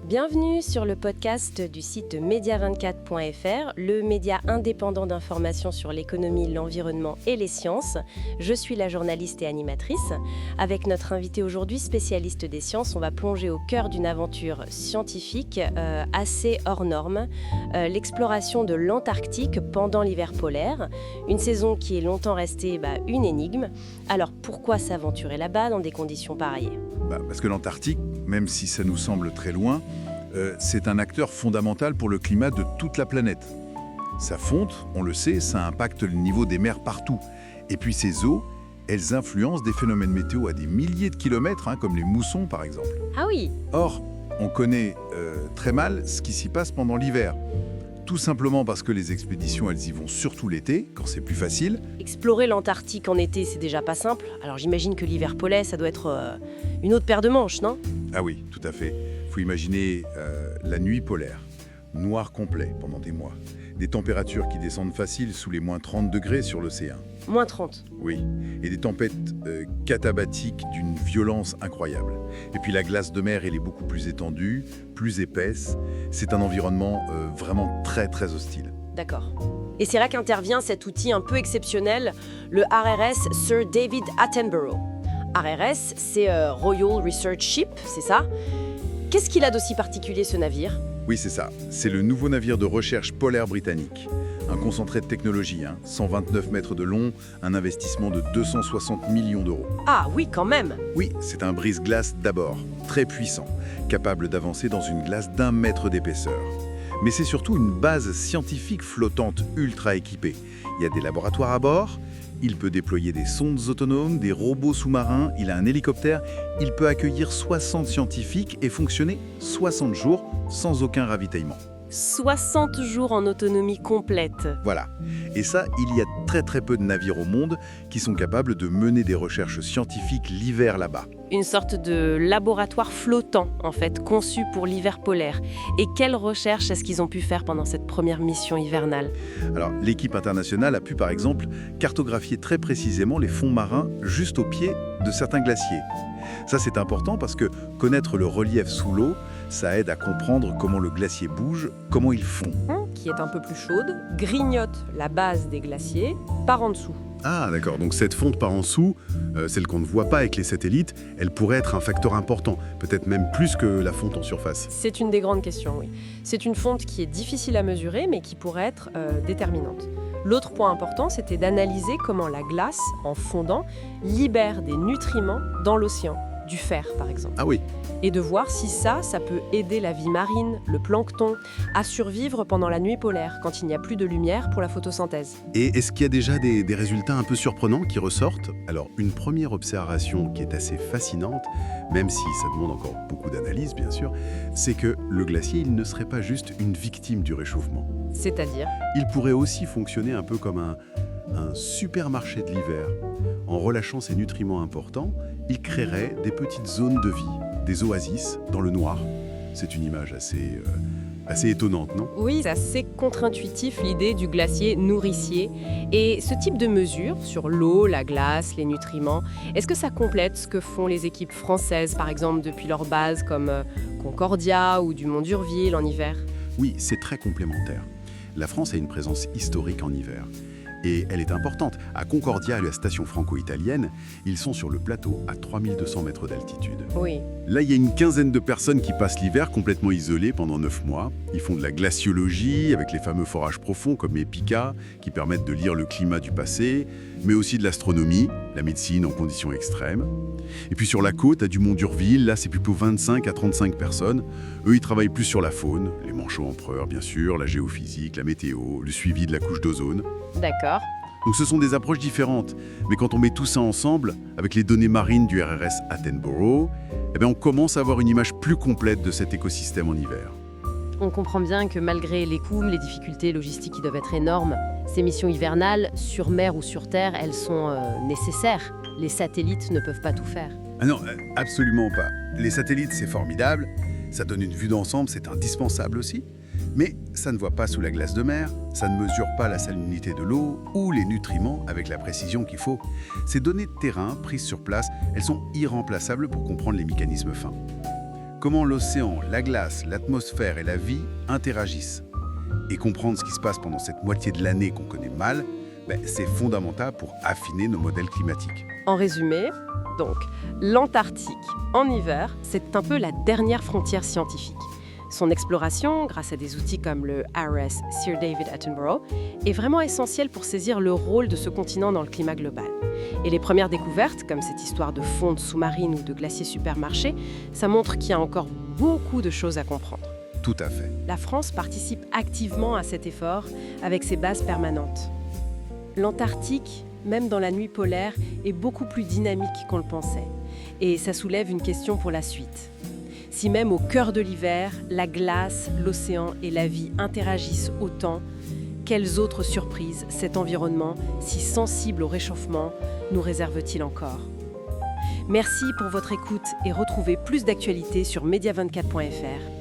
Bienvenue sur le podcast du site media24.fr, le média indépendant d'information sur l'économie, l'environnement et les sciences. Je suis la journaliste et animatrice. Avec notre invité aujourd'hui, spécialiste des sciences, on va plonger au cœur d'une aventure scientifique assez hors norme, l'exploration de l'Antarctique pendant l'hiver polaire, une saison qui est longtemps restée une énigme. Alors pourquoi s'aventurer là-bas dans des conditions pareilles ? Parce que l'Antarctique, même si ça nous semble très loin, c'est un acteur fondamental pour le climat de toute la planète. Sa fonte, on le sait, ça impacte le niveau des mers partout. Et puis ces eaux, elles influencent des phénomènes météo à des milliers de kilomètres, comme les moussons par exemple. Ah oui. Or, on connaît très mal ce qui s'y passe pendant l'hiver. Tout simplement parce que les expéditions, elles y vont surtout l'été, quand c'est plus facile. Explorer l'Antarctique en été, c'est déjà pas simple. Alors j'imagine que l'hiver polaire, ça doit être une autre paire de manches, non ? Ah oui, tout à fait. Il faut imaginer la nuit polaire, noir complet pendant des mois. Des températures qui descendent faciles sous les moins 30 degrés sur l'océan. Moins 30. Oui, et des tempêtes catabatiques d'une violence incroyable. Et puis la glace de mer, elle est beaucoup plus étendue, plus épaisse. C'est un environnement vraiment très très hostile. D'accord. Et c'est là qu'intervient cet outil un peu exceptionnel, le RRS Sir David Attenborough. RRS, c'est Royal Research Ship, c'est ça ? Qu'est-ce qu'il a d'aussi particulier, ce navire ? Oui, c'est ça. C'est le nouveau navire de recherche polaire britannique. Un concentré de technologie, 129 mètres de long, un investissement de 260 millions d'euros. Ah oui, quand même. Oui, c'est un brise-glace d'abord, très puissant, capable d'avancer dans une glace d'1 mètre d'épaisseur. Mais c'est surtout une base scientifique flottante ultra équipée. Il y a des laboratoires à bord, il peut déployer des sondes autonomes, des robots sous-marins, il a un hélicoptère, il peut accueillir 60 scientifiques et fonctionner 60 jours sans aucun ravitaillement. 60 jours en autonomie complète. Voilà. Et ça, il y a très très peu de navires au monde qui sont capables de mener des recherches scientifiques l'hiver là-bas. Une sorte de laboratoire flottant, en fait, conçu pour l'hiver polaire. Et quelles recherches est-ce qu'ils ont pu faire pendant cette première mission hivernale ? Alors, l'équipe internationale a pu, par exemple, cartographier très précisément les fonds marins juste au pied de certains glaciers. Ça, c'est important parce que connaître le relief sous l'eau, ça aide à comprendre comment le glacier bouge, comment il fond. Qui est un peu plus chaude, grignote la base des glaciers par en dessous. Ah d'accord, donc cette fonte par en dessous, celle qu'on ne voit pas avec les satellites, elle pourrait être un facteur important, peut-être même plus que la fonte en surface. C'est une des grandes questions, oui. C'est une fonte qui est difficile à mesurer, mais qui pourrait être déterminante. L'autre point important, c'était d'analyser comment la glace, en fondant, libère des nutriments dans l'océan, du fer par exemple. Ah oui. Et de voir si ça peut aider la vie marine, le plancton, à survivre pendant la nuit polaire, quand il n'y a plus de lumière pour la photosynthèse. Et est-ce qu'il y a déjà des résultats un peu surprenants qui ressortent ? Alors, une première observation qui est assez fascinante, même si ça demande encore beaucoup d'analyse bien sûr, c'est que le glacier, il ne serait pas juste une victime du réchauffement. C'est-à-dire ? Il pourrait aussi fonctionner un peu comme un supermarché de l'hiver. En relâchant ses nutriments importants, il créerait des petites zones de vie, des oasis dans le noir. C'est une image assez étonnante, non ? Oui, c'est assez contre-intuitif l'idée du glacier nourricier. Et ce type de mesures sur l'eau, la glace, les nutriments, est-ce que ça complète ce que font les équipes françaises, par exemple, depuis leur base comme Concordia ou du Mont d'Urville en hiver ? Oui, c'est très complémentaire. La France a une présence historique en hiver. Et elle est importante. À Concordia, la station franco-italienne, ils sont sur le plateau à 3200 mètres d'altitude. Oui. Là, il y a une quinzaine de personnes qui passent l'hiver complètement isolées pendant 9 mois. Ils font de la glaciologie avec les fameux forages profonds comme EPICA, qui permettent de lire le climat du passé, mais aussi de l'astronomie, la médecine en conditions extrêmes. Et puis sur la côte, à du Mont d'Urville, là, c'est plutôt 25 à 35 personnes. Eux, ils travaillent plus sur la faune, les manchots empereurs, bien sûr, la géophysique, la météo, le suivi de la couche d'ozone. D'accord. Donc ce sont des approches différentes. Mais quand on met tout ça ensemble, avec les données marines du RRS Attenborough, on commence à avoir une image plus complète de cet écosystème en hiver. On comprend bien que malgré les coûts, les difficultés logistiques qui doivent être énormes, ces missions hivernales, sur mer ou sur terre, elles sont nécessaires. Les satellites ne peuvent pas tout faire. Ah non, absolument pas. Les satellites, c'est formidable, ça donne une vue d'ensemble, c'est indispensable aussi. Mais ça ne voit pas sous la glace de mer, ça ne mesure pas la salinité de l'eau ou les nutriments avec la précision qu'il faut. Ces données de terrain prises sur place, elles sont irremplaçables pour comprendre les mécanismes fins. comment l'océan, la glace, l'atmosphère et la vie interagissent. Et comprendre ce qui se passe pendant cette moitié de l'année qu'on connaît mal, c'est fondamental pour affiner nos modèles climatiques. En résumé, donc, l'Antarctique, en hiver, c'est un peu la dernière frontière scientifique. Son exploration, grâce à des outils comme le ARES Sir David Attenborough, est vraiment essentielle pour saisir le rôle de ce continent dans le climat global. Et les premières découvertes, comme cette histoire de fonte sous-marine ou de glaciers supermarchés, ça montre qu'il y a encore beaucoup de choses à comprendre. Tout à fait. La France participe activement à cet effort avec ses bases permanentes. L'Antarctique, même dans la nuit polaire, est beaucoup plus dynamique qu'on le pensait. Et ça soulève une question pour la suite. Si même au cœur de l'hiver, la glace, l'océan et la vie interagissent autant, quelles autres surprises cet environnement, si sensible au réchauffement, nous réserve-t-il encore ? Merci pour votre écoute et retrouvez plus d'actualités sur media24.fr.